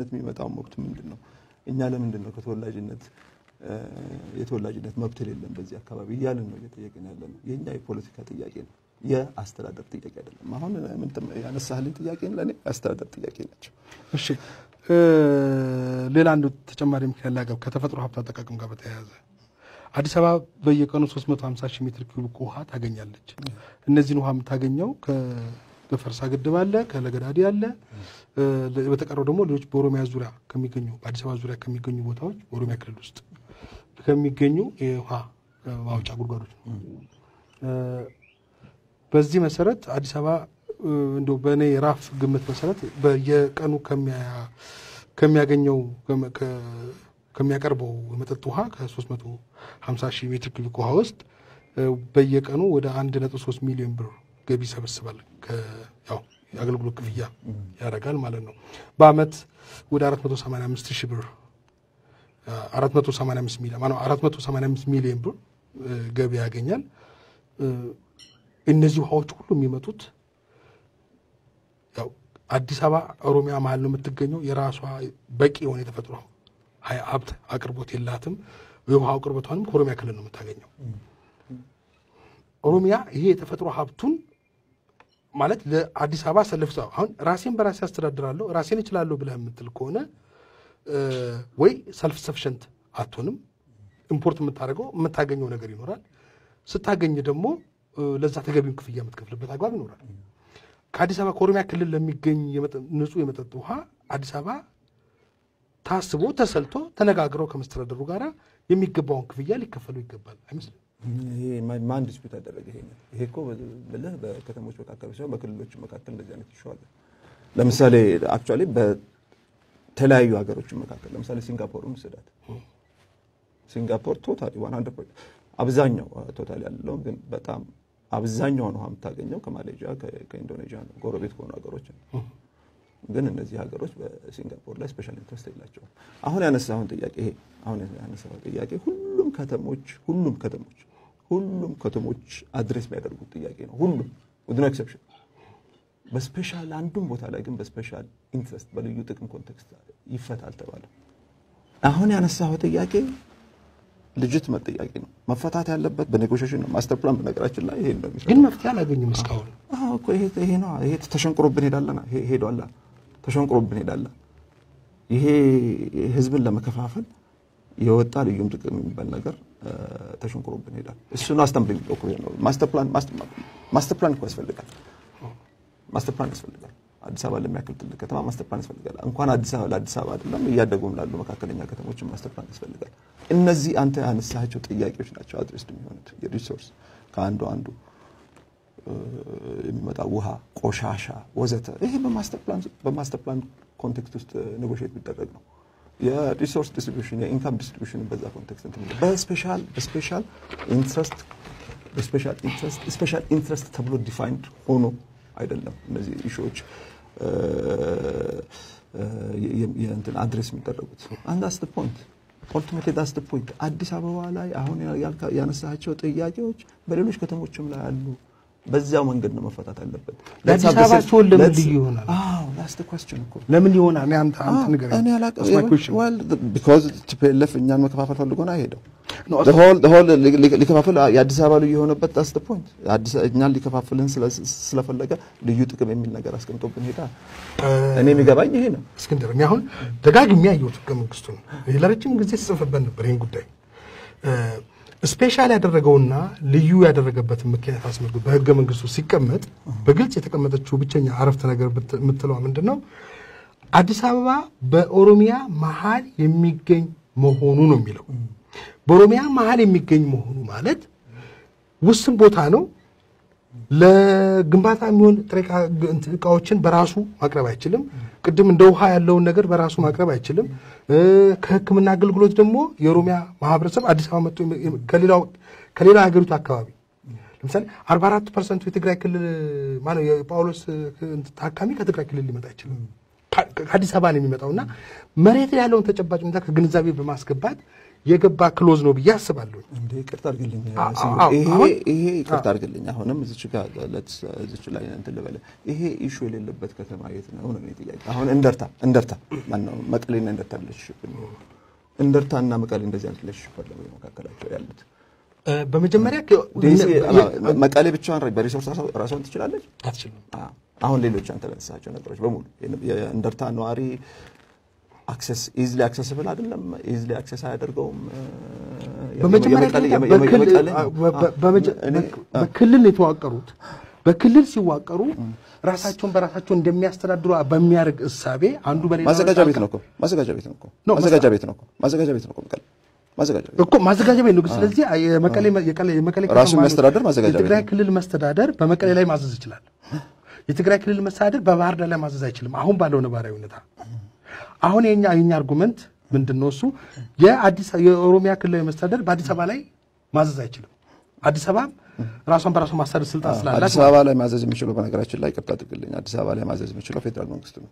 የሚመጣው መብት ምንድነው እኛ ለምንድነው ከተወላጅነት የተወላጅነት መብት የሌለን በዚህ አካባቢ ያለን ነው እየጠየቅን ያለነው የኛ የፖለቲካ ጥያቄ ነው የአስተዳደር ጥያቄ አይደለም አሁን ምን ያነሳህልኝ ጥያቄ ለኔ አስተዳደር ጥያቄ ናቸው እሺ ሌላ አንዱ ተጨማሪ ምክንያት ላገብ ከተፈጥሮ ሀብት አጠቃቀም ጋር በተያያዘ አዲስ አበባ በየቀኑ 350 ሺህ ሜትር ኪዩብ ውሃ ታገኛለች እነዚህን ውሃ የምታገኘው ከፈርሳ ግድብ አለ ከለገዳዲ አለ በተቀረው ደግሞ ሌሎች በኦሮሚያ ዙሪያ ከሚገኙ በአዲስ አበባ ዙሪያ ከሚገኙ ቦታዎች ኦሮሚያ ክልል ውስጥ ከሚገኙ የውሃ ማውጫ ጉድጓዶች በዚህ መሰረት አዲስ አበባ እንደው በኔ ራፍ ግምት መሰረት በየቀኑ ከሚያገኘው ከሚያቀርበው የመጠጥ ውሃ ከ350 ሺህ ሜትር ኪዩብ ውሃ ውስጥ በየቀኑ ወደ 1.3 ሚሊዮን ብር ገቢ ሰበስባል ያው የአገልግሎት ክፍያ ያረጋል ማለት ነው በአመት ወደ 485 ሺህ ብር 485 ሚሊዮን ብር ገቢ ያገኛል እነዚህ ውሃዎች ሁሉ የሚመጡት ያው አዲስ አበባ ኦሮሚያ መሃል ነው የምትገኘው የራሷ በቂ የሆነ የተፈጥሮ ሀብት አቅርቦት የላትም የውሃ አቅርቦቷንም ከኦሮሚያ ክልል ነው የምታገኘው ኦሮሚያ ይሄ የተፈጥሮ ሀብቱን ማለት ለአዲስ አበባ ሰልፍታው አሁን ራሴን በራሴ አስተዳድራለሁ ራሴን እችላለሁ ብለህ የምትል ከሆነ ወይ ሰልፍ ሰፊሸንት አትሆንም ኢምፖርት የምታገኘው ነገር ይኖራል ስታገኝ ደግሞ ለዛ ተገቢውን ክፍያ የምትከፍልበት አግባብ ይኖራል ከአዲስ አበባ ከኦሮሚያ ክልል ለሚገኝ ንጹህ የመጠጥ ውሃ አዲስ አበባ ታስቦ ተሰልቶ ተነጋግረው ከመስተዳደሩ ጋራ የሚገባውን ክፍያ ሊከፈሉ ይገባል አይመስልም ይሄ ማን ዲስፒት አደረገ ይሄ እኮ በለህ በከተሞች መካከል ሲሆን በክልሎች መካከል እንደዚህ አይነት ይሻላል ለምሳሌ አክቹአሊ በተለያዩ ሀገሮች መካከል ለምሳሌ ሲንጋፖርን ስዳት ሲንጋፖር ቶታሊ 100% አብዛኛው ቶታሊ ያለው ግን በጣም አብዛኛው ነው የምታገኘው ከማሌዥያ ከኢንዶኔዥያ ነው ጎረቤት ሆኖ ሀገሮች ግን እነዚህ ሀገሮች በሲንጋፖር ላይ ስፔሻል ኢንተረስት የላቸውም አሁን ያነሳውን ጥያቄ ይሄ አሁን ያነሳው ጥያቄ ሁሉም ከተሞች አድሬስ የሚያደርጉት ጥያቄ ነው ሁሉም with no exception በስፔሻል አንዱም ቦታ ላይ ግን በስፔሻል ኢንተረስት በልዩ ጥቅም ኮንቴክስት ይፈታል ተባለ አሁን ያነሳው ጥያቄ ልጅት መጥያቄ ነው መፈታት ያለበት በኔጎሺዬሽን ነው ማስተር ፕላን በነገራችን ላይ ይሄ ነው ግን መፍትሄ አላገኘም እስካሁን እኮ ይሄ ነው ይሄ ተሸንቅሮብን ሄዳለና ሄዷላ ተሸንቅሮብን ሄዳላ ይሄ ህዝብን ለመከፋፈል የወጣ ልዩም ጥቅም የሚባል ነገር ተሸንቅሮብን ሄዳል እሱ ነው አስተምብሊንግ ዶክመንት ነው ማስተር ፕላን እኮ ያስፈልጋል ማስተር ፕላን ያስፈልጋል አዲስ አበባ ለሚያክል ትልቅ ከተማ ማስተር ፕላን ያስፈልጋል እንኳን አዲስ አበባ ለአዲስ አበባ አይደለም እያደጉም ላሉ መካከለኛ ከተሞች ማስተር ፕላን ያስፈልጋል እነዚህ አንተ ያነሳቸው ጥያቄዎች ናቸው አድሬስ የሚሆኑት የሪሶርስ ከአንዱ የሚመጣ ውሃ ቆሻሻ ወዘተ ይሄ በማስተር ፕላን ኮንቴክስት ውስጥ ኔጎሺዬት ቢደረግ ነው የሪሶርስ ዲስትሪቢዩሽን የኢንካም ዲስትሪቢዩሽን በዛ ኮንቴክስት እንትን በስፔሻል ኢንትረስት ተብሎ ዲፋይንድ ሆኖ አይደለም እነዚህ ኢሹዎች የእንትን አድሬስ የሚደረጉት and that's the point ultimately that's the point አዲስ አበባ ላይ አሁን ያነሳቸው ጥያቄዎች በሌሎች ከተሞችም ላይ አሉ በዛው መንገድ ነው መፈታት አለበት ለአዲስ አበባ ሶል ለምን ይሆናል that's the question እኮ ለምን ይሆናል አንተ ነገር እኔ አላውቅም well because TPLF እኛን መከፋፈል ፈልጎ ነው አይሄደው the whole ሊከፋፈል የአዲስ አበባ ልዩ የሆነበት that's the point አዲስ እኛን ሊከፋፈልን ስለፈለገ ልዩ ጥቅም የሚል ነገር አስቀምጦብን ሄዳ እኔ የሚገባኝ ይሄ ነው እስክንድር እኔ አሁን ደጋግሜ ያየሁት ከመንግስቱን ለረጅም ጊዜ ተጽፈበት ነበር ይሄን ጉዳይ ስፔሻል ያደረገውና ልዩ ያደረገበት ምክንያት አስመልክቶ በህገ መንግስቱ ሲቀመጥ በግልጽ የተቀመጠችው ብቸኛ አረፍተ ነገር የምትለው ምንድነው አዲስ አበባ በኦሮሚያ መሃል የሚገኝ መሆኑ ነው የሚለው በኦሮሚያ መሃል የሚገኝ መሆኑ ማለት ውስን ቦታ ነው ለግንባታ የሚሆን ጥሬቃዎችን በራሱ ማቅረብ አይችልም ቅድም እንደ ውሃ ያለውን ነገር በራሱ ማቅረብ አይችልም ከህክምና አገልግሎት ደግሞ የኦሮሚያ ማህበረሰብ አዲስ አበባ መጥቶ ከሌላ ሀገሪቱ አካባቢ ለምሳሌ 44% የትግራይ ክልል ማነው የጳውሎስ ታካሚ ከትግራይ ክልል ሊመጣ ይችላል ከአዲስ አበባ ነው የሚመጣውና መሬት ላይ ያለውን ተጨባጭ ሁኔታ ከግንዛቤ በማስገባት የገባ ክሎዝ ነው ብዬ አስባለሁ እንዴ ይቅርታ አድርግልኝ ይሄ ይቅርታ አድርግልኝ አሁንም እዚች ጋር እዚች ላይ እንትን ልበለ ይሄ ኢሹ የሌለበት ከተማ የት ነው ነው ጥያቄ አሁን እንደርታ ማነው መቀሌና እንደርታ ለሽሽብን እንደርታና መቀሌ እንደዚህ አይነት ለሽሽፈር ነው መካከላቸው ያሉት በመጀመሪያ መቀሌ ብቻዋን በሪሶርስ ራሷን ትችላለች አትችልም አሁን ሌሎች አንተ ለተሳቸው ነገሮች በሙሉ እንደርታ ነዋሪ አክሰስ ኢዝሊ አክሰስብል አይደለም ኢዝሊ አክሰስ አያደርገውም በክልል የተዋቀሩት በክልል ሲዋቀሩ ራሳቸውን በራሳቸው እንደሚያስተዳድሩ በሚያርግ እሳቤ አንዱ በሌላ ማዘጋጃ ቤት ነው ማዘጋጃ ቤት ነው ስለዚህ የመቀሌ ራሱ የሚያስተዳድር ማዘጋጃ ቤት የትግራይ ክልል መስተዳደር በመቀሌ ላይ ማዘዝ ይችላል የትግራይ ክልል መስተዳደር በባህር ዳር ላይ ማዘዝ አይችልም አሁን ባለው ነባራዊ ሁኔታ አሁን የኛ አርጉመንት ምንድነው እሱ የኦሮሚያ ክልል መስተዳደር በአዲስ አበባ ላይ ማዘዝ አይችልም አዲስ አበባ ራሷን በራሷ ማስተዳደር ስልጣን ስላላት አዲስ አበባ ላይ ማዘዝ የሚችለው በነገራችን ላይ ይቅርታ አድርግልኝ አዲስ አበባ ላይ ማዘዝ የሚችለው ፌደራል መንግስት ነው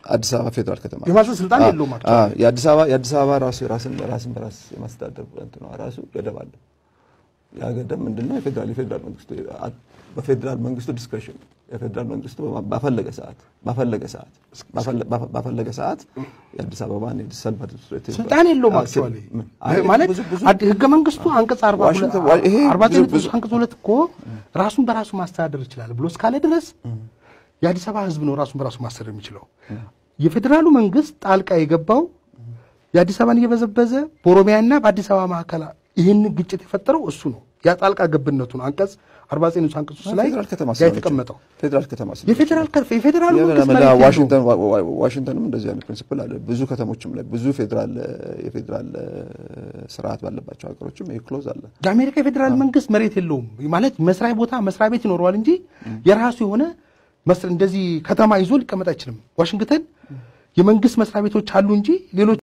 አዲስ አበባ ፌደራል ከተማ የማዘዝ ስልጣን የለውም የአዲስ አበባ ራስን በራስ የማስተዳደር እንትን ነው ራሱ ገደብ አለ ያ ገደብ ምንድነው የፌደራል መንግስቱ በፌደራል መንግስቱ ዲስክሬሽን የፌደራል መንግስቱ ባፈለገ ሰዓት የአዲስ አበባን የሰልፍ አድሚኒስትሬቲቭ ስልጣን የለውም አክቹአሊ ማለት ህገ መንግስቱ አንቀጽ 49 አንቀጽ 2 እኮ ራሱን በራሱ ማስተዳደር ይችላል ብሎ እስካለ ድረስ የአዲስ አበባ ህዝብ ነው ራሱን በራሱ ማስተዳደር የሚችለው የፌደራሉ መንግስት ጣልቃ የገባው የአዲስ አበባን እየበዘበዘ በኦሮሚያና በአዲስ አበባ መካከል ይህን ግጭት የፈጠረው እሱ ነው ያ ጣልቃ ገብነቱን አንቀጽ 49 አንቀጽ ላይ የተቀመጠው ፌደራል ከተማ የፌደራል መንግስት ዋሽንግተንም እንደዚህ አይነት ፕሪንሲፕል አለ ብዙ ከተሞችም ላይ ብዙ የፌደራል ስርዓት ባለባቸው ሀገሮችም ክሎዝ አለ የአሜሪካ የፌደራል መንግስት መሬት የለውም ማለት መስሪያ ቤት ይኖረዋል እንጂ የራሱ የሆነ እንደዚህ ከተማ ይዞ ሊቀመጥ አይችልም ዋሽንግተን የመንግስት መስሪያ ቤቶች አሉ እንጂ ሌሎች